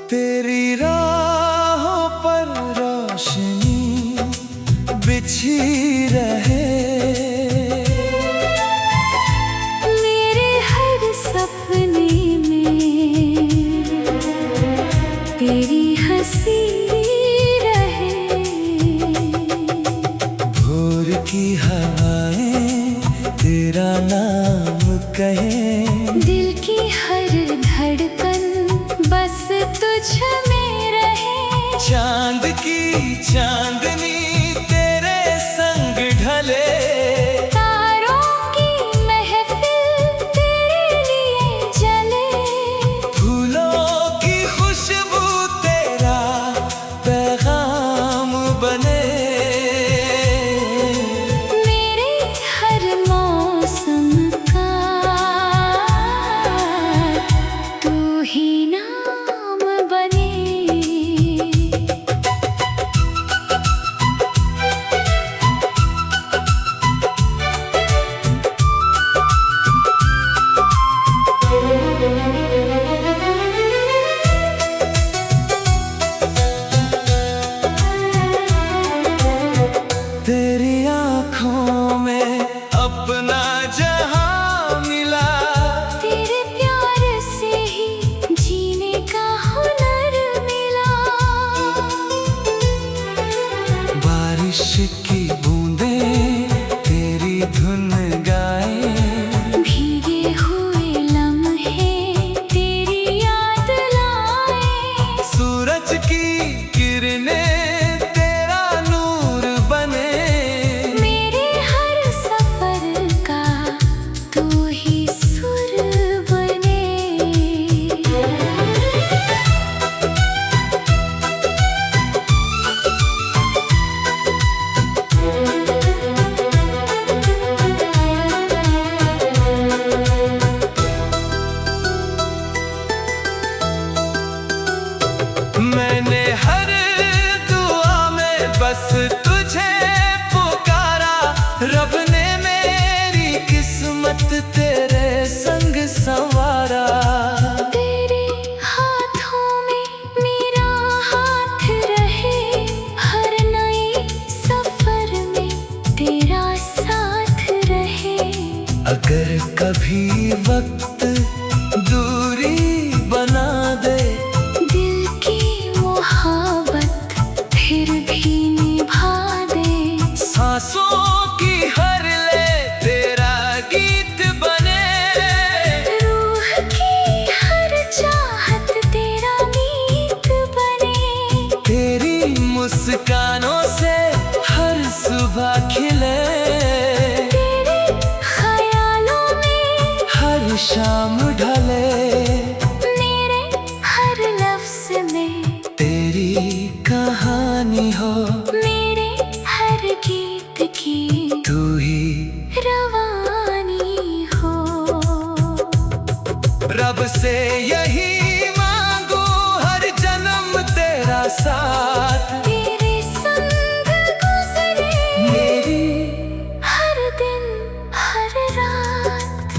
तेरी राहों पर रोशनी बिछी रहे, मेरे हर सपने में तेरी हंसी रहे। भोर की हवाएं तेरा नाम कहें, दिल की हर धड़कन बस तुझ में रहे। चांद की चांदनी तेरे संग ढले, तारों की महफिल तेरे लिए जले। फूलों की खुशबू तेरा पैगाम बने। मेरे हर मौसम का तू ही नाम बने। तेरी आँखों में अपना जहां मिला, तेरे प्यार से ही जीने का हुनर मिला। बारिश की बूंदें तेरी धुन गाए, भीगे हुए लम्हे तेरी याद लाए। सूरज की किरणें तेरा नूर बने। मेरे हर सफर का तू ही सुर बने। मैंने हर दुआ में बस तुझे पुकारा, रब ने मेरी किस्मत तेरे संग संवारा। तेरे हाथों में मेरा हाथ रहे, हर नए सफर में तेरा साथ रहे। अगर कभी वक्त दूरी बना दे, दिल की मोहब्बत फिर भी निभा दे। सांसों की हर ले तेरा गीत बने। रूह की हर चाहत तेरा गीत बने। तेरी मुस्कानों से हर सुबह खिले, तेरे ख्यालों में हर शाम ढले। मेरे हर लफ्ज में तेरी कहानी हो, मेरे हर गीत की तू ही रवानी हो। रब से यही मांगू हर जन्म तेरा साथ। तेरे संग गुजरे मेरी हर दिन हर रात,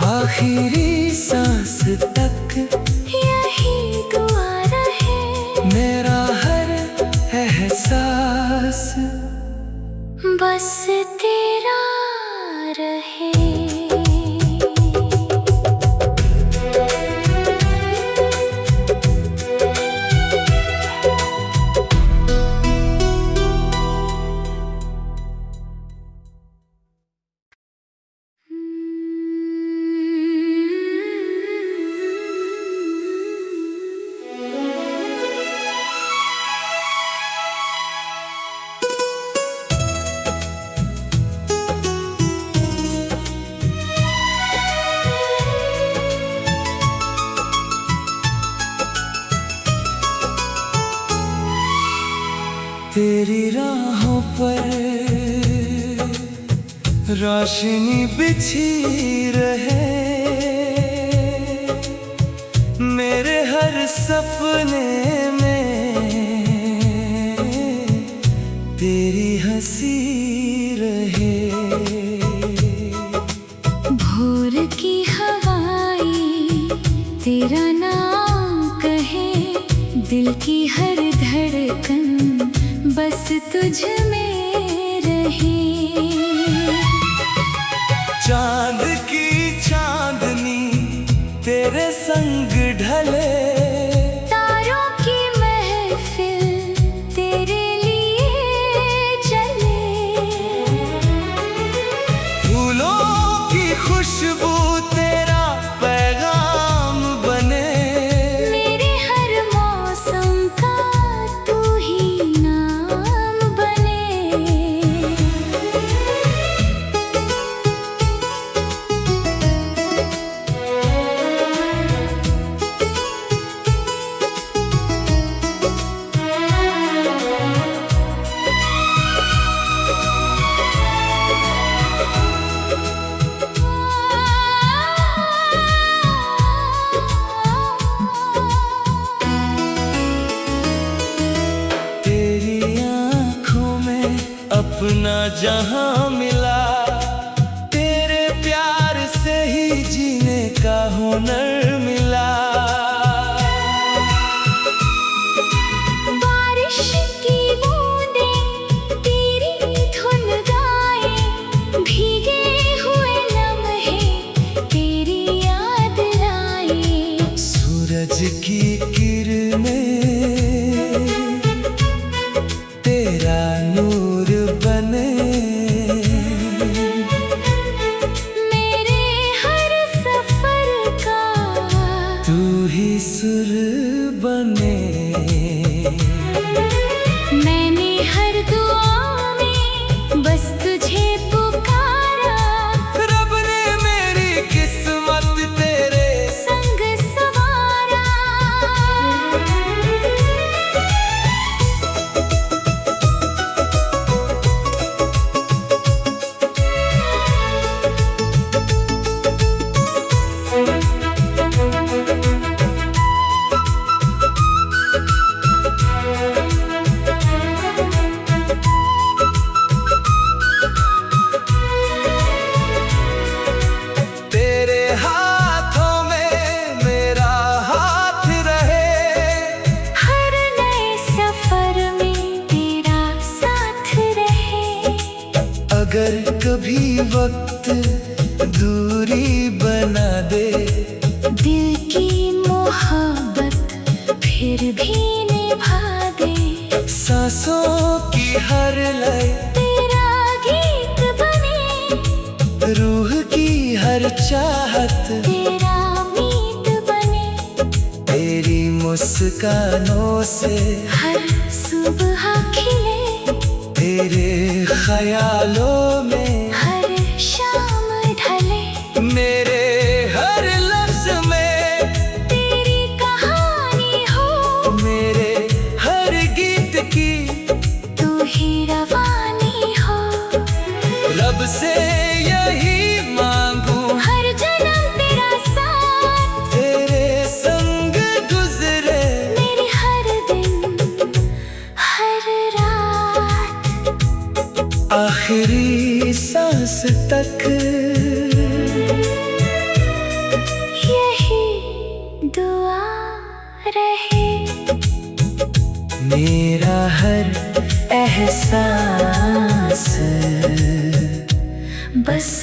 आखिरी सांस तक यही दुआ रहे। मेरा हर एहसास बस तेरा रहे। तेरी राहों पर रोशनी बिछी रहे, मेरे हर सपने में तेरी हंसी रहे। भोर की हवाएं तेरा नाम कहे, दिल की हर धड़कन बस तुझ में रहे। चांद की चांदनी तेरे संग ढले, तारों की महफिल तेरे लिए चले। फूलों की खुशबू तेरा पैगाम बने, मेरे हर मौसम का तू ही नाम बने। तेरी आँखों में अपना जहां मिला, तेरे प्यार से ही जीने का हुनर मिला। बारिश की बूंदें तेरी धुन गाए, भीगे हुए लम्हे तेरी याद लाए। सूरज की किरणें तेरा नूर बने, मेरे हर सफर का तू ही सुर बने। मैंने हर दुआ में बस तुझे पुकारा, रब ने मेरी किस्मत तेरे संग सवारा। तेरे हाथों में मेरा हाथ रहे, हर नए सफर में तेरा साथ रहे। अगर कभी वक्त दूरी बना दे, दिल की मोहब्बत फिर भी निभा दे। सांसों की हर लय तेरा गीत बने, रूह की हर चाहत तेरा मीत बने। तेरी मुस्कानों से हर सुबह खिले, तेरे ख्यालों में हर शाम ढले। मेरे हर लफ्ज में तेरी कहानी हो, मेरे हर गीत की तू ही रवानी हो। रब से यही मांगू, हर जन्म तेरा साथ तेरे संग गुजरे, मेरी हर दिन हर रात। आखिरी सांस तक यही दुआ रहे। मेरा हर एहसास बस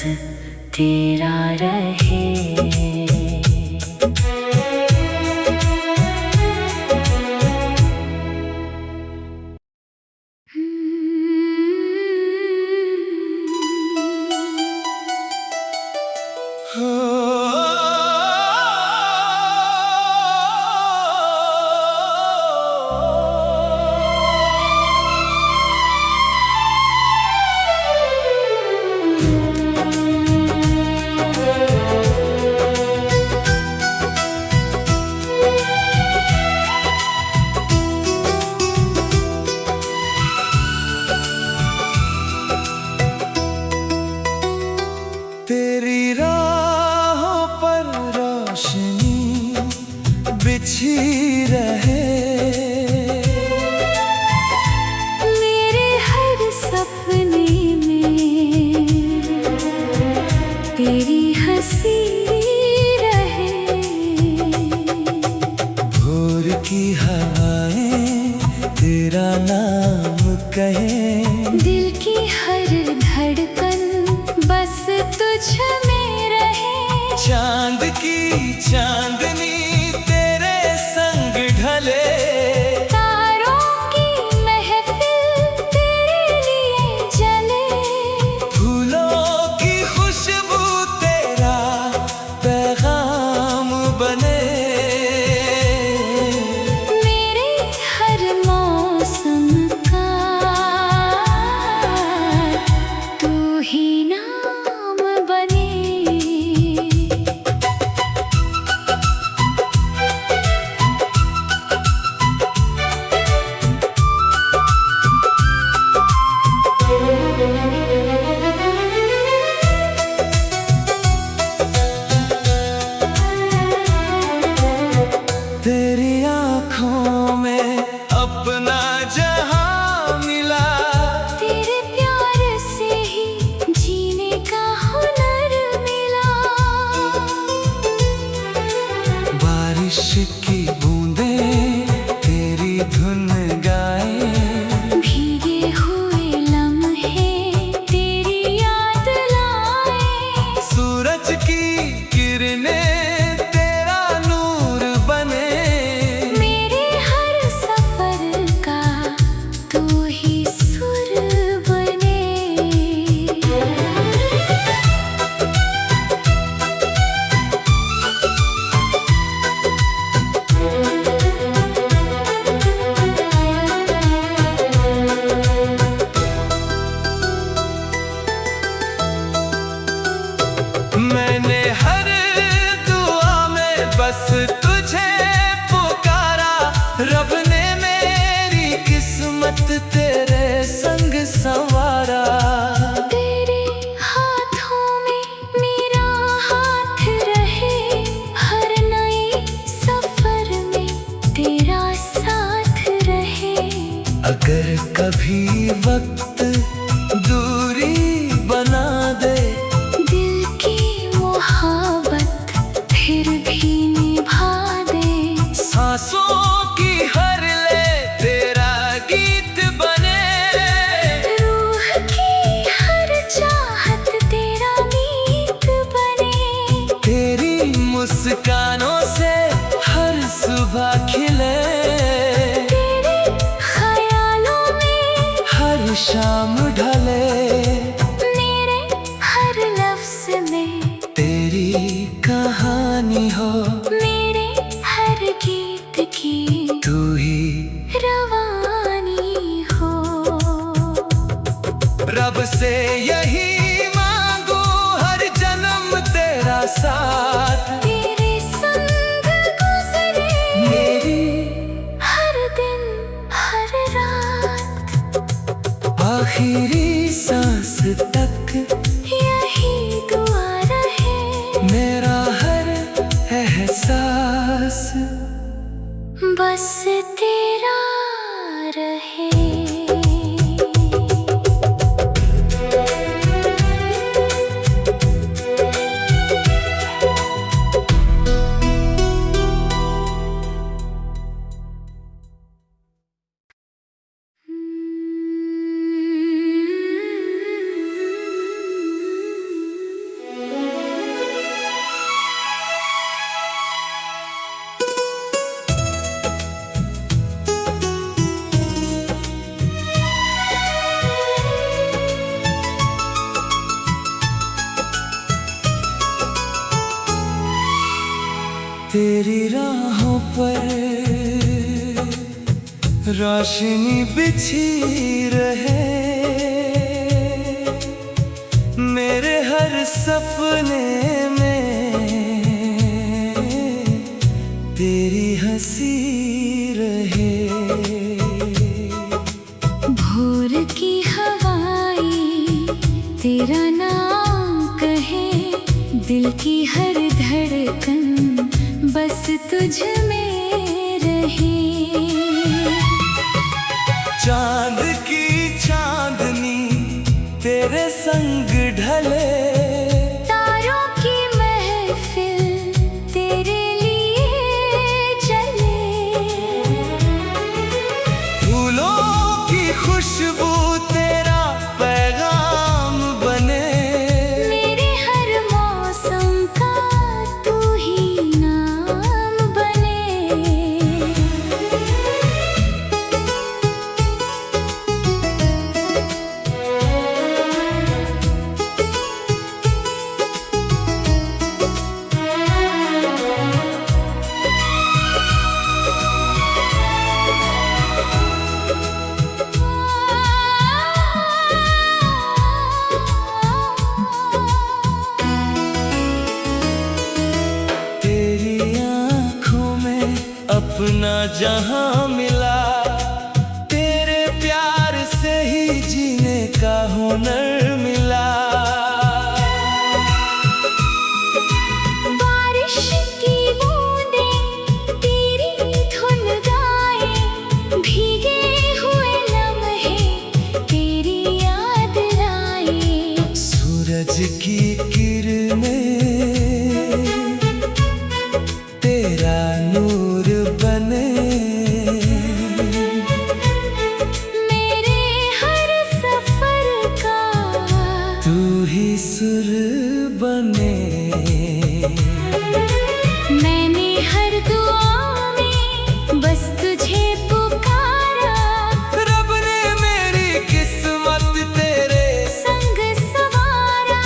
तेरा रहे। तेरी राहों पर रोशनी बिछी रहे, मेरे हर सपने में तेरी हंसी रहे। भोर की हवाएं तेरा नाम कहें, दिल की हर धड़कन बस तुझ में रहे। चांद की चांदनी तेरे संग ढले, तारों की महफिल तेरे लिए जले। फूलों की खुशबू तेरा पैगाम बने। मेरे हर मौसम का तू ही नाम बने। तेरी आँखों में अपना जहां मिला, तेरे प्यार से ही जीने का हुनर मिला। बारिश की बूंदें तेरी धुन गाए, भीगे हुए लम्हे तेरी याद लाए। सूरज की किरणें तेरा नूर बने। मेरे हर सफर का तू ही सुर बने। मैंने हर दुआ में बस तुझे पुकारा, रब ने मेरी किस्मत तेरे संग संवारा। तेरे हाथों में मेरा हाथ रहे, हर नए सफर में तेरा साथ रहे। अगर कभी वक्त दूरी बना दे, दिल की मोहब्बत फिर भी निभा दे। सांसों की हर ले तेरा गीत बने। रूह की हर चाहत तेरा मीत बने। तेरी मुस्कानों से हर सुबह खिले, तेरे ख्यालों में हर शाम ढले। मेरे हर लफ्ज में तेरी कहानी हो, मेरे हर गीत की तू ही रवानी हो। रब से यही मांगू हर जन्म तेरा साथ। तेरे संग गुजरे मेरी हर दिन हर रात, आखिरी सांस तक यही दुआ रहे। मेरा हर एहसास बस तेरा रहे। तेरी राहों पर रोशनी बिछी रहे, मेरे हर सपने में तेरी हंसी रहे। भोर की हवाएं तेरा नाम कहे, दिल की हर धड़कन बस तुझ में रहे। चांद की चांदनी तेरे संग ढले, तारों की महफिल तेरे लिए चले। फूलों की खुशबू तेरा पैगाम बने, मेरे हर मौसम का तू ही नाम बने। अपना जहां मिला, तेरे प्यार से ही जीने का हुनर मिला। बारिश की बूंदें तेरी धुन गाए, भीगे हुए लम्हे तेरी याद लाए। सूरज की किरणें तेरा नूर बने, मेरे हर सफर का तू ही सुर बने। मैंने हर दुआ में बस तुझे पुकारा, रब ने मेरी किस्मत तेरे संग सवारा।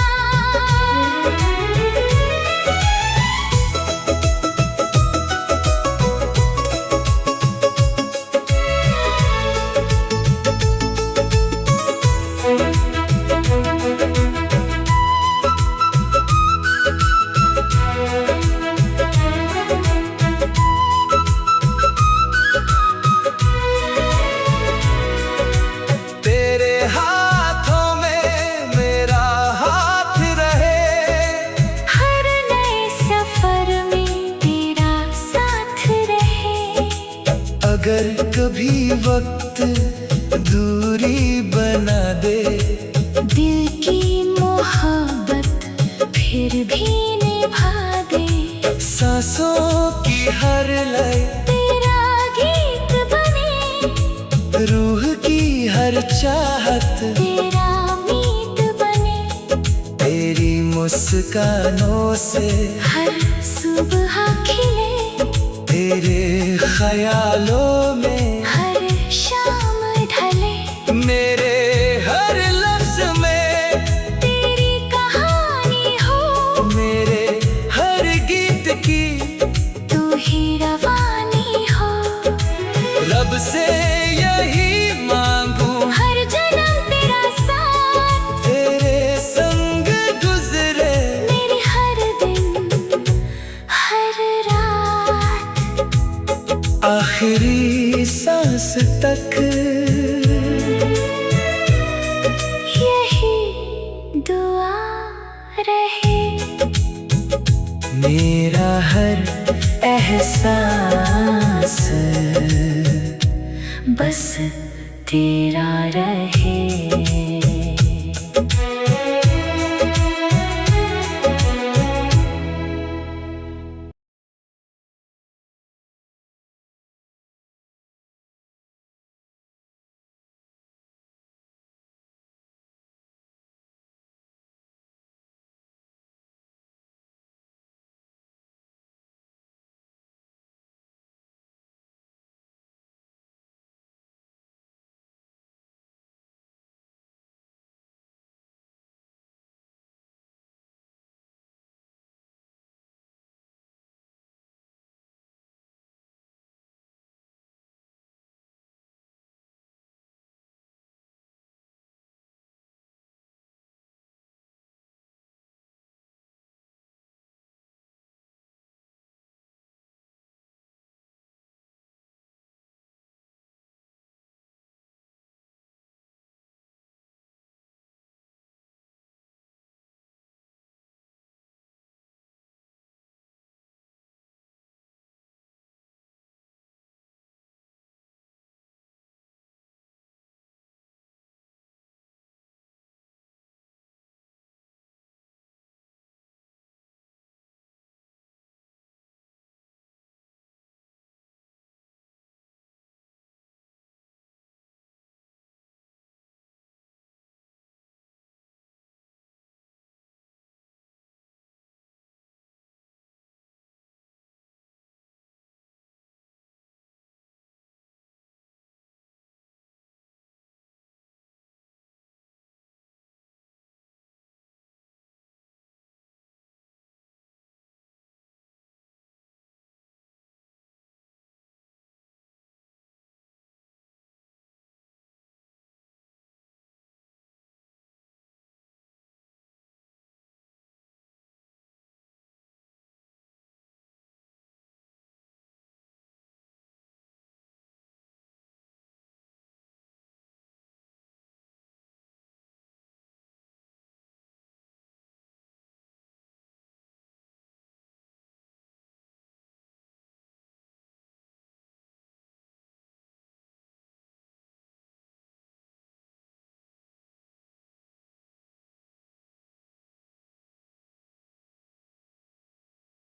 तेरे हाथों में मेरा हाथ रहे, हर नए सफर में तेरा साथ रहे। अगर कभी वक्त दूरी बना दे, दिल की मोहब्बत फिर भी निभा दे। सांसों की हर लय तेरा गीत बने, रूह की हर चाहत तेरा मीत बने। तेरी मुस्कानों से हर सुबह खिले, तेरे ख्यालों में हर शाम ढले। मेरे हर लफ्ज में तेरी कहानी हो, मेरे हर गीत की तू ही रवानी हो। रब से यही मांगू, हर जन्म तेरा साथ तेरे संग गुजरे मेरी हर दिन हर रात। आखिरी सांस तक यही दुआ रहे। मेरा हर एहसास बस तेरा रहे।